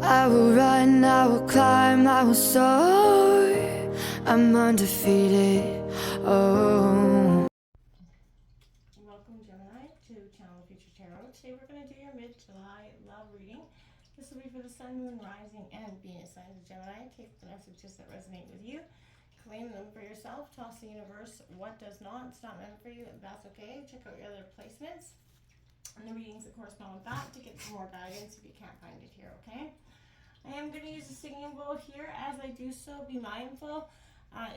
I will run, I will climb, I will soar. I'm undefeated. Oh. Welcome, Gemini, to Channel Future Tarot. Today we're going to do your mid-July love reading. This will be for the Sun, Moon, Rising, and Venus signs of Gemini. Take the messages that resonate with you. Claim them for yourself. Toss the universe what does not. It's not meant for you, and that's okay. Check out your other placements and the readings that correspond with that to get some more guidance if you can't find it here, okay? I am going to use a singing bowl here. As I do so, be mindful.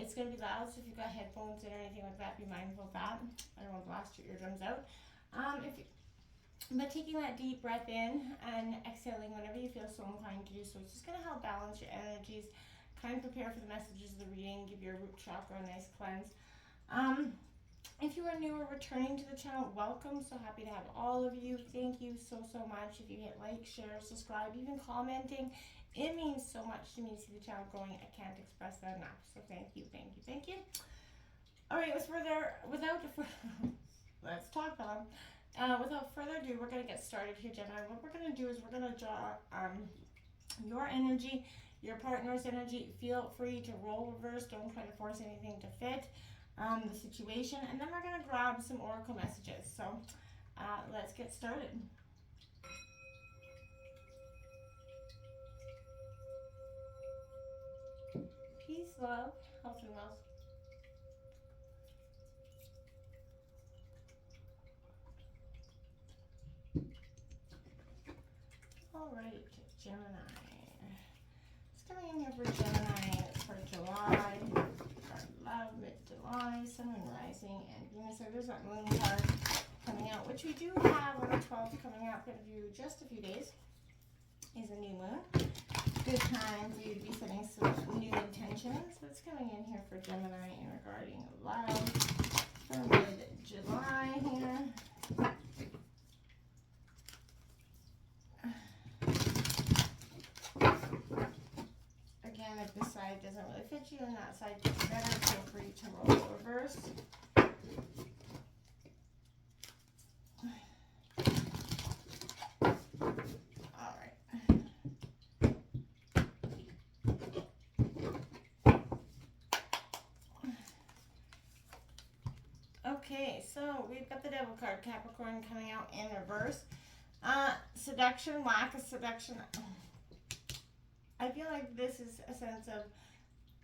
It's going to be loud, so if you've got headphones in or anything like that, be mindful of that. I don't want to blast your eardrums out. But taking that deep breath in and exhaling whenever you feel so inclined to do so, it's just going to help balance your energies, kind of prepare for the messages of the reading, give your root chakra a nice cleanse. If you are new or returning to the channel, welcome. So happy to have all of you. Thank you so much. If you hit like, share, subscribe, even commenting, it means so much to me to see the channel growing. I can't express that enough. So thank you. All right, let's talk about. Without further ado, we're going to get started here, Gemini. What we're going to do is we're going to draw your energy, your partner's energy. Feel free to role reverse. Don't try to force anything to fit the situation. And then we're going to grab some oracle messages. So let's get started. Peace, love, health, and wealth. All right, Gemini. It's coming in here for Gemini for July. Love, mid-July, Sun, Moon, Rising, and Venus. So there's that moon card coming out, which we do have on the 12th coming up in just a few days. Is a new moon. Good time for you to be setting some new intentions. What's coming in here for Gemini in regarding love for mid-July here? Again, if this side doesn't really fit you and that side gets better, feel free to roll reverse. Okay, so we've got the Devil card, Capricorn, coming out in reverse. Seduction, lack of seduction. I feel like this is a sense of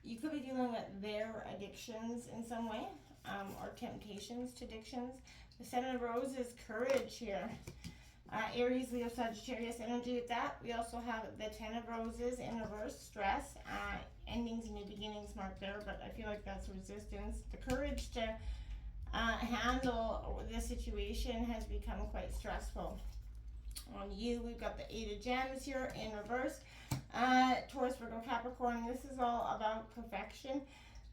you could be dealing with their addictions in some way, or temptations to addictions. The Seven of Roses, courage here. Aries, Leo, Sagittarius energy with that. We also have the Ten of Roses in reverse, stress. Endings and new beginnings marked there, but I feel like that's resistance. The courage to handle the situation has become quite stressful. On you, we've got the Eight of Gems here in reverse. Taurus, Virgo, Capricorn, this is all about perfection.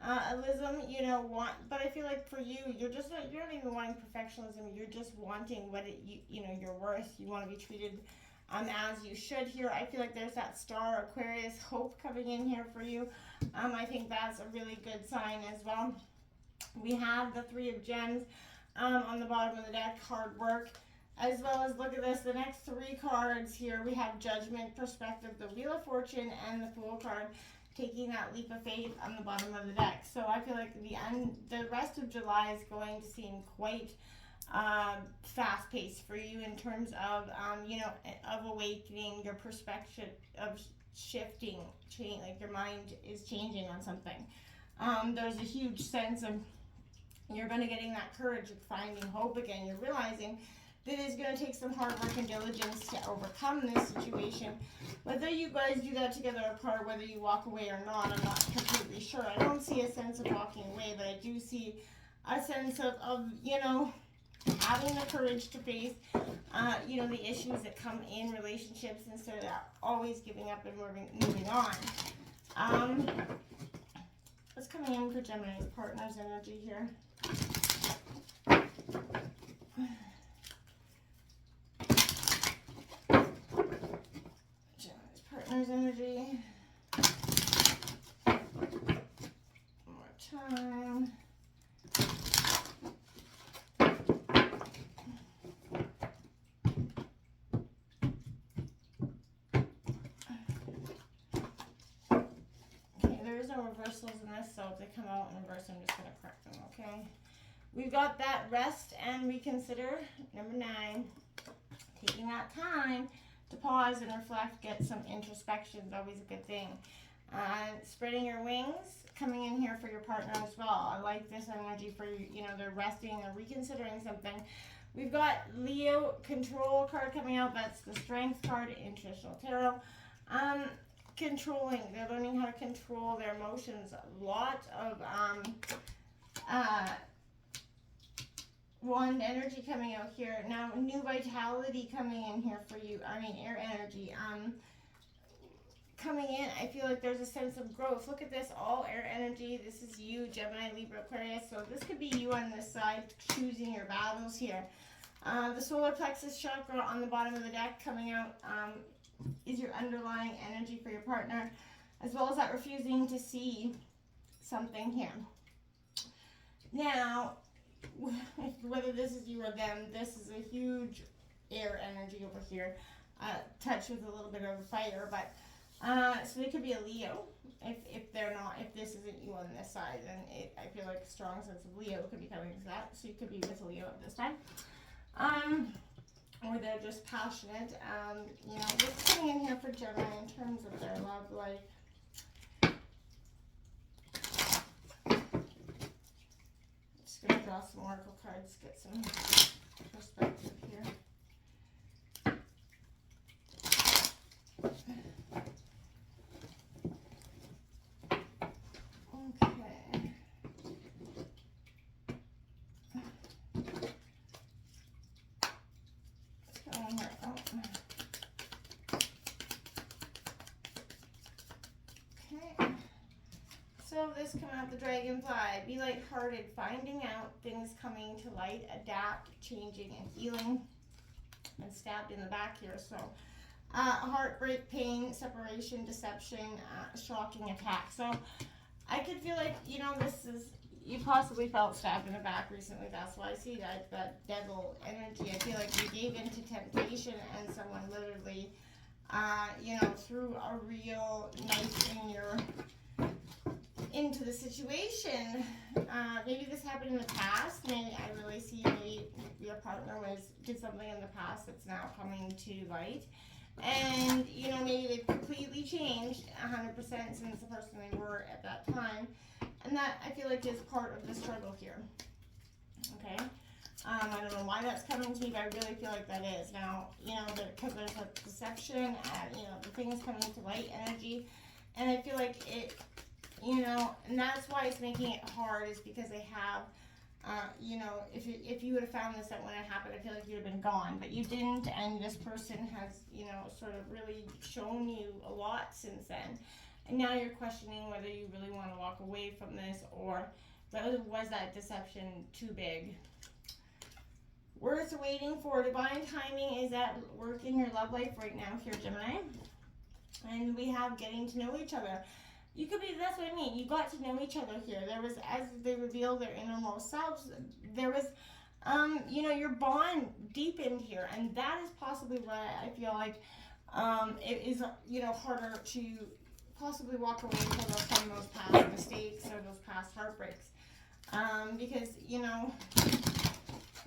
But I feel like for you, you're not even wanting perfectionism. You're just wanting what you're worth. You want to be treated as you should here. I feel like there's that star, Aquarius, hope coming in here for you. I think that's a really good sign as well. We have the Three of Gems on the bottom of the deck, hard work, as well as, look at this, the next three cards here. We have Judgment, Perspective, the Wheel of Fortune, and the Fool card, taking that leap of faith on the bottom of the deck. So I feel like the rest of July is going to seem quite fast-paced for you in terms of, of awakening, your perspective of shifting, change, like your mind is changing on something. There's a huge sense of you're going to getting that courage of finding hope again. You're realizing that it's going to take some hard work and diligence to overcome this situation. Whether you guys do that together or apart, whether you walk away or not, I'm not completely sure. I don't see a sense of walking away, but I do see a sense of having the courage to face, the issues that come in relationships instead of always giving up and moving on. What's coming in for Gemini's partner's energy here? Gemini's partner's energy. One more time. is no reversals in this, so if they come out in reverse, I'm just going to correct them, okay? We've got that rest and reconsider, number 9. Taking that time to pause and reflect, get some introspection is always a good thing. Spreading your wings, coming in here for your partner as well. I like this energy for, you know, they're resting, they're reconsidering something. We've got Leo control card coming out. That's the strength card in traditional tarot. Controlling, they're learning how to control their emotions. A lot of wand energy coming out here. Now, new vitality coming in here for you. I mean, air energy. Coming in, I feel like there's a sense of growth. Look at this, all air energy. This is you, Gemini, Libra, Aquarius. So this could be you on this side, choosing your battles here. The solar plexus chakra on the bottom of the deck coming out is your underlying energy for your partner, as well as that refusing to see something here. Now, whether this is you or them, this is a huge air energy over here, touched with a little bit of fire, but so they could be a Leo. If they're not, if this isn't you on this side, then I feel like a strong sense of Leo could be coming to that. So you could be with a Leo at this time. Or they're just passionate. You know, what's coming in here for Gemini in terms of their love life? Just gonna draw some oracle cards, get some perspective here. So this coming out the dragonfly, be lighthearted, finding out things coming to light, adapt, changing, and healing. And stabbed in the back here, so heartbreak, pain, separation, deception, shocking attack. So I could feel like, you know, this is, you possibly felt stabbed in the back recently. That's why I see that devil energy. I feel like you gave into temptation and someone literally, you know, threw a real knife into the situation. Maybe this happened in the past. Maybe I really see maybe your partner did something in the past that's now coming to light. And, you know, maybe they've completely changed 100% since the person they were at that time. And that, I feel like, is part of the struggle here. Okay? I don't know why that's coming to me, but I really feel like that is. Now, you know, because there's a deception, you know, the thing is coming to light energy. And I feel like it, you know, and that's why it's making it hard, is because they have, you know, if you would have found this out when it happened, I feel like you'd have been gone, but you didn't, and this person has, you know, sort of really shown you a lot since then, and now you're questioning whether you really want to walk away from this, or whether was that deception too big. Worth waiting for. Divine timing is at work in your love life right now here, Gemini, and we have getting to know each other. You could be, that's what I mean, you got to know each other here. There was, as they reveal their innermost selves, there was, you know, your bond deepened here. And that is possibly why I feel like it is, you know, harder to possibly walk away from those past mistakes or those past heartbreaks. Because, you know,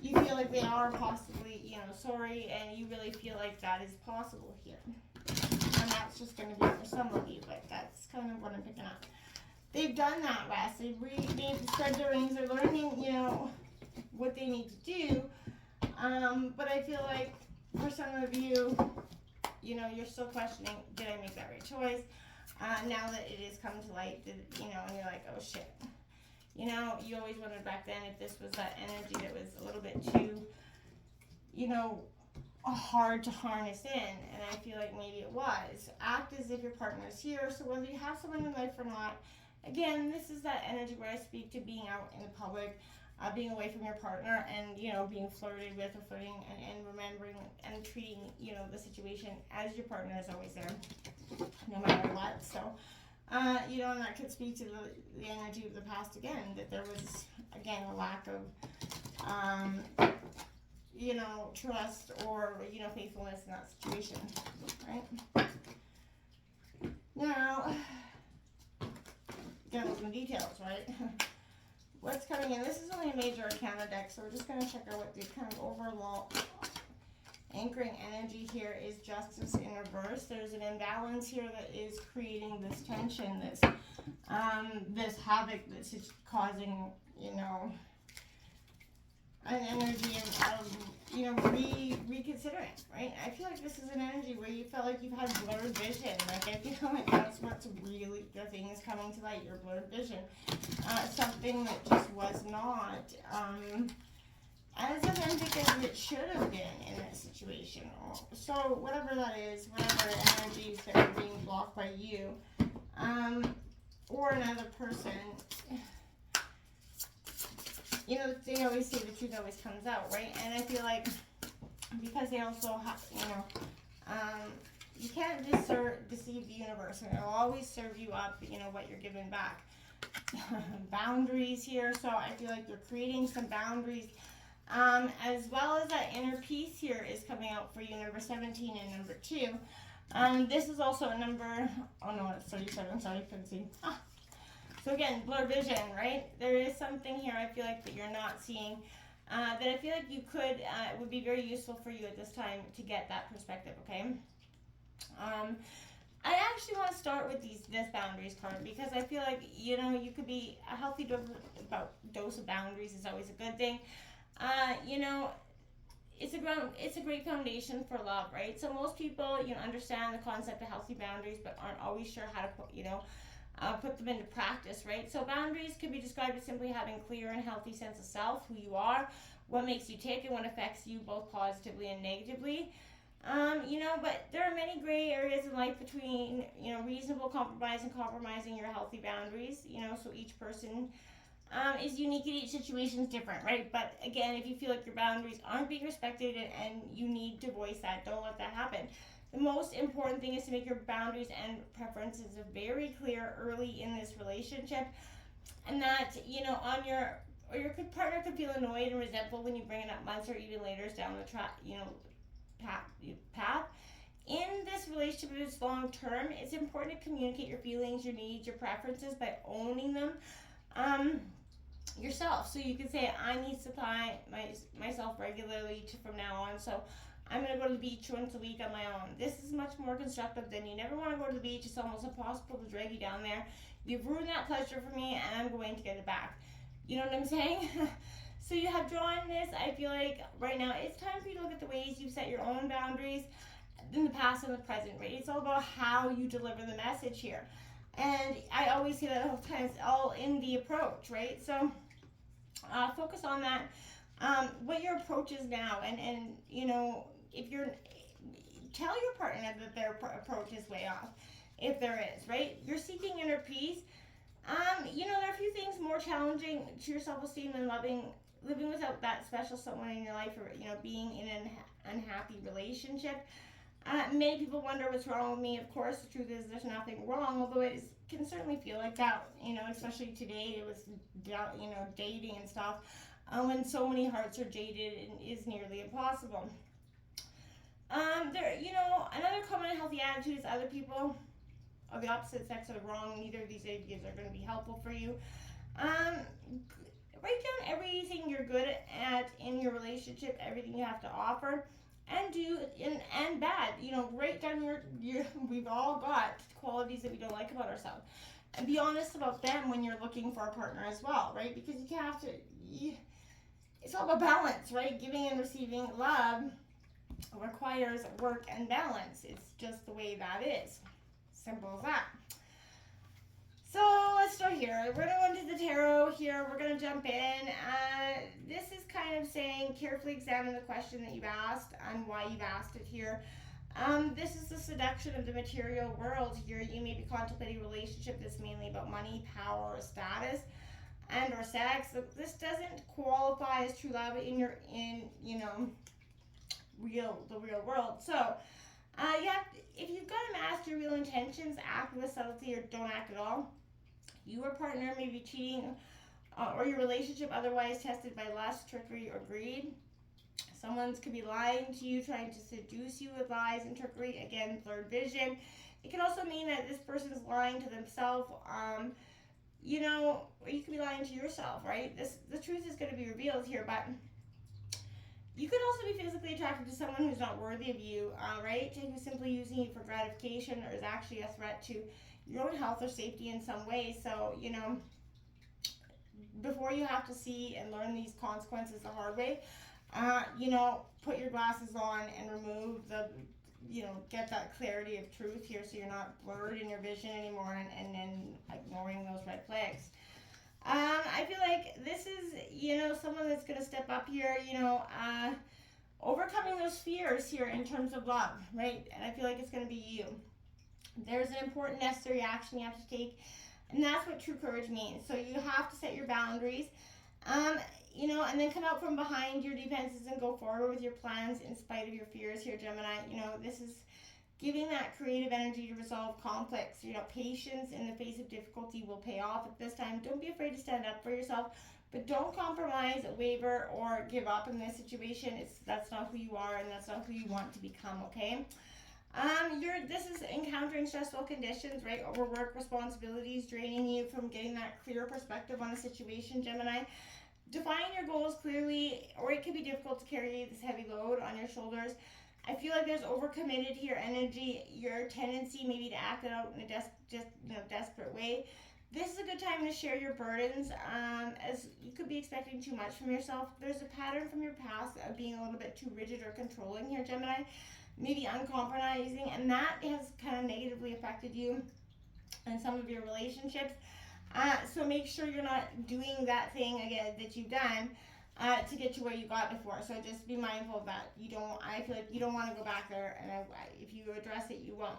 you feel like they are possibly, you know, sorry, and you really feel like that is possible here. And that's just going to be for some of you, but that's kind of what I'm picking up. They've done that, Wes. They've spread their wings. They're learning, you know, what they need to do. But I feel like for some of you, you know, you're still questioning, did I make that right choice? Now that it is coming to light, you know, and you're like, oh shit. You know, you always wondered back then if this was that energy that was a little bit too, you know, hard to harness in, and I feel like maybe it was. Act as if your partner is here, so whether you have someone in life or not, again, this is that energy where I speak to being out in the public, being away from your partner, and, you know, being flirted with or flirting, and remembering and treating, you know, the situation as your partner is always there, no matter what. So, you know, and that could speak to the energy of the past again, that there was, again, a lack of, you know, trust or, you know, faithfulness in that situation, right? Now, get into some details, right? What's coming in? This is only a major arcana deck, so we're just going to check out what the kind of overall anchoring energy here is. Justice in reverse. There's an imbalance here that is creating this tension, this havoc that's causing, an energy of reconsidering, right? I feel like this is an energy where you felt like you've had blurred vision. Like, I feel like that's what's really, the thing is coming to light, your blurred vision. Something that just was not as authentic as it should have been in that situation. So whatever that is, whatever energies that are being blocked by you, or another person, they always say the truth always comes out, right? And I feel like because they also have, you can't deceive the universe, and it'll always serve you up, what you're giving back. Boundaries here, so I feel like you're creating some boundaries, as well as that inner peace here is coming out for you, number 17 and number 2. This is also a number, oh no, it's 37, sorry, couldn't see. So again, blurred vision, right? There is something here I feel like that you're not seeing, that I feel like you could, it would be very useful for you at this time to get that perspective, okay? I actually want to start with this boundaries card, because I feel like, you could be a healthy dose of boundaries is always a good thing. It's a great foundation for love, right? So most people, understand the concept of healthy boundaries, but aren't always sure how to put them into practice, right? So boundaries could be described as simply having a clear and healthy sense of self, who you are, what makes you tick, and what affects you both positively and negatively. But there are many gray areas in life between, reasonable compromise and compromising your healthy boundaries, so each person is unique and each situation is different, right? But again, if you feel like your boundaries aren't being respected and you need to voice that, don't let that happen. The most important thing is to make your boundaries and preferences very clear early in this relationship, and that, your partner could feel annoyed and resentful when you bring it up months or even later down the path. In this relationship, if it's long term, it's important to communicate your feelings, your needs, your preferences by owning them yourself. So you can say, I need to supply myself regularly from now on, so I'm going to go to the beach once a week on my own. This is much more constructive than you never want to go to the beach. It's almost impossible to drag you down there. You've ruined that pleasure for me, and I'm going to get it back. You know what I'm saying? So you have drawn this. I feel like right now it's time for you to look at the ways you've set your own boundaries in the past and the present, right? It's all about how you deliver the message here. And I always say that all the time, it's all in the approach, right? So focus on that. What your approach is now, and if you're, tell your partner that their approach is way off, if there is, right? You're seeking inner peace. There are a few things more challenging to your self-esteem than living without that special someone in your life, or being in an unhappy relationship. Many people wonder what's wrong with me. Of course, the truth is there's nothing wrong, although it can certainly feel like that, especially today with dating and stuff. When so many hearts are jaded, it is nearly impossible. Another common unhealthy attitude is other people of the opposite sex are wrong. Neither of these ideas are going to be helpful for you. Write down everything you're good at in your relationship, everything you have to offer, and do and bad. Write down your we've all got qualities that we don't like about ourselves, and be honest about them when you're looking for a partner as well, right? Because you have to. It's all about balance, right? Giving and receiving love requires work and balance. It's just the way that is. Simple as that. So let's start here. We're going to go into the tarot here. We're going to jump in. This is kind of saying carefully examine the question that you've asked and why you've asked it here. This is the seduction of the material world here. You may be contemplating a relationship that's mainly about money, power, or status, and or sex. This doesn't qualify as true love in the real world. So if you've got to mask your real intentions, act with subtlety or don't act at all. Your partner may be cheating, or your relationship otherwise tested by lust, trickery, or greed. Someone could be lying to you, trying to seduce you with lies and trickery. Again, blurred vision. It can also mean that this person is lying to themselves. you know, or you could be lying to yourself, right? The truth is going to be revealed here, but you could also be physically attracted to someone who's not worthy of you, right? Who's simply using you for gratification or is actually a threat to your own health or safety in some way. So, you know, before you have to see and learn these consequences the hard way, you know, put your glasses on and remove the, you know, get that clarity of truth here so you're not blurred in your vision anymore and then ignoring those red flags. I feel like this is, you know, someone that's going to step up here, you know, overcoming those fears here in terms of love, right? And I feel like it's going to be you. There's an important necessary action you have to take, and that's what true courage means. So you have to set your boundaries, you know, and then come out from behind your defenses and go forward with your plans in spite of your fears here, Gemini. You know, this is giving that creative energy to resolve conflicts. You know, patience in the face of difficulty will pay off at this time. Don't be afraid to stand up for yourself, but don't compromise, waver, or give up in this situation. That's not who you are, and that's not who you want to become. Okay. This is encountering stressful conditions, right? Overwork, responsibilities draining you from getting that clear perspective on a situation, Gemini. Define your goals clearly, or it can be difficult to carry this heavy load on your shoulders. I feel like there's overcommitted here energy, your tendency maybe to act it out in a desperate way. This is a good time to share your burdens, as you could be expecting too much from yourself. There's a pattern from your past of being a little bit too rigid or controlling here, Gemini, maybe uncompromising, and that has kind of negatively affected you in some of your relationships. So make sure you're not doing that thing again that you've done to get to where you got before. So just be mindful of that. I feel like you don't want to go back there, and if you address it, you won't.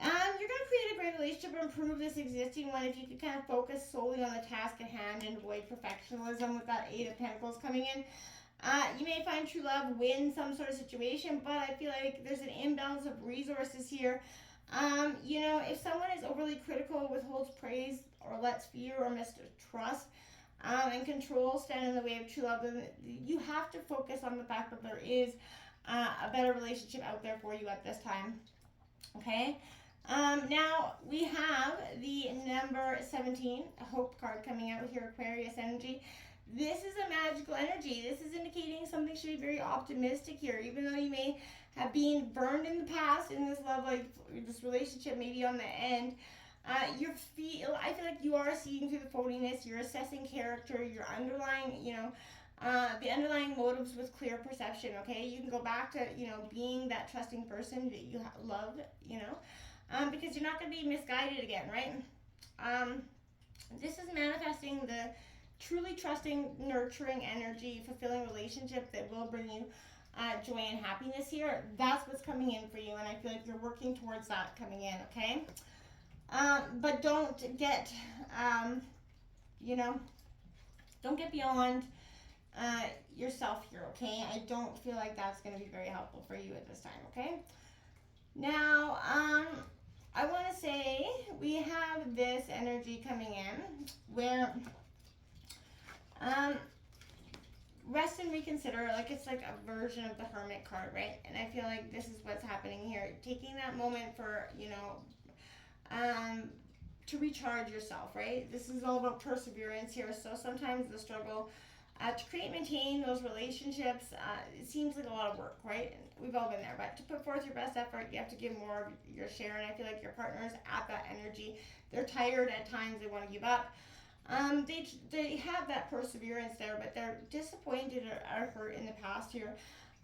You're going to create a great relationship or improve this existing one if you could kind of focus solely on the task at hand and avoid perfectionism with that Eight of Pentacles coming in. You may find true love win some sort of situation, but I feel like there's an imbalance of resources here. You know, if someone is overly critical, withholds praise, or lets fear or mistrust and control stand in the way of true love, then you have to focus on the fact that there is a better relationship out there for you at this time. Okay? Now we have the number 17, a hope card coming out with your Aquarius energy. This is a magical energy. This is indicating something should be very optimistic here, even though you may have been burned in the past in this love, like this relationship, maybe on the end. I feel like you are seeing through the phoniness. You're assessing character. You're underlying, you know, the underlying motives with clear perception. Okay, you can go back to, you know, being that trusting person that you love, you know, because you're not going to be misguided again, right? This is manifesting the truly trusting, nurturing energy, fulfilling relationship that will bring you joy and happiness here. That's what's coming in for you, and I feel like you're working towards that coming in, okay? But don't get, you know, don't get beyond yourself here, okay? I don't feel like that's going to be very helpful for you at this time, okay? Now, I want to say we have this energy coming in where rest and reconsider, like it's like a version of the Hermit card, right? And I feel like this is what's happening here. Taking that moment for, you know, to recharge yourself, right? This is all about perseverance here. So sometimes the struggle to create and maintain those relationships, it seems like a lot of work, right? And we've all been there, but to put forth your best effort, you have to give more of your share. And I feel like your partner's at that energy. They're tired at times, they want to give up. They have that perseverance there, but they're disappointed or hurt in the past here.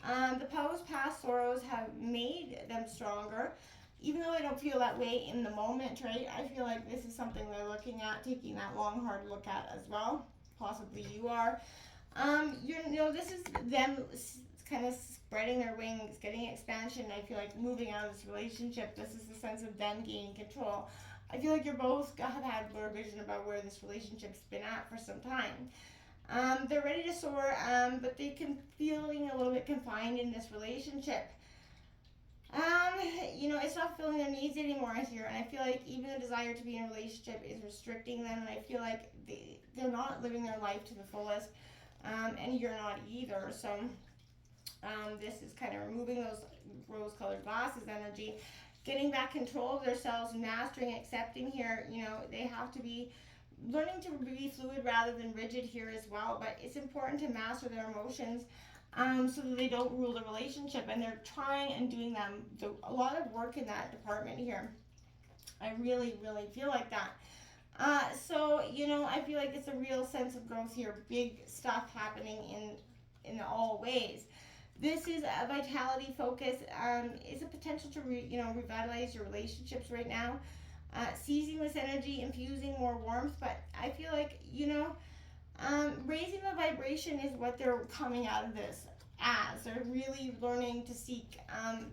The past sorrows have made them stronger, even though they don't feel that way in the moment, right? I feel like this is something they're looking at, taking that long, hard look at as well. Possibly you are. You know, this is them kind of spreading their wings, getting expansion. I feel like moving out of this relationship, this is the sense of them gaining control. I feel like you're both have had blurred vision about where this relationship's been at for some time. They're ready to soar, but they can feeling a little bit confined in this relationship. You know, it's not fulfilling their needs anymore here, and I feel like even the desire to be in a relationship is restricting them, and I feel like they're not living their life to the fullest, and you're not either. So this is kind of removing those rose-colored glasses energy, getting back control of themselves, mastering, accepting here. You know, they have to be learning to be fluid rather than rigid here as well. But it's important to master their emotions so that they don't rule the relationship. And they're trying and doing a lot of work in that department here. I really, really feel like that. So I feel like it's a real sense of growth here. Big stuff happening in all ways. This is a vitality focus. It's a potential to revitalize your relationships right now. Seizing this energy, infusing more warmth. But I feel like raising the vibration is what they're coming out of this as. They're really learning to seek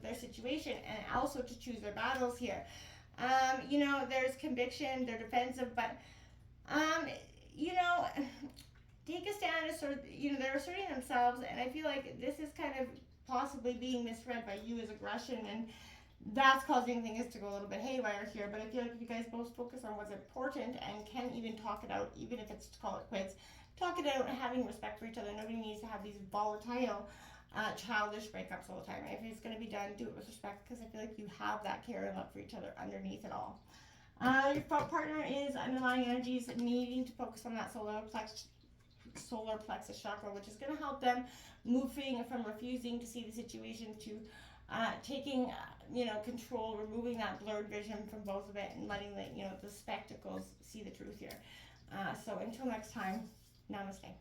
their situation and also to choose their battles here. There's conviction, they're defensive, but take a stand, they're asserting themselves, and I feel like this is kind of possibly being misread by you as aggression, and that's causing things to go a little bit haywire here. But I feel like if you guys both focus on what's important and can even talk it out, even if it's to call it quits, talk it out, having respect for each other. Nobody needs to have these volatile, childish breakups all the time. If it's going to be done, do it with respect, because I feel like you have that care and love for each other underneath it all. Your partner is underlying energies needing to focus on that solar plexus chakra, which is going to help them moving from refusing to see the situation to taking control, removing that blurred vision from both of it, and letting the spectacles see the truth here. So until next time, namaste.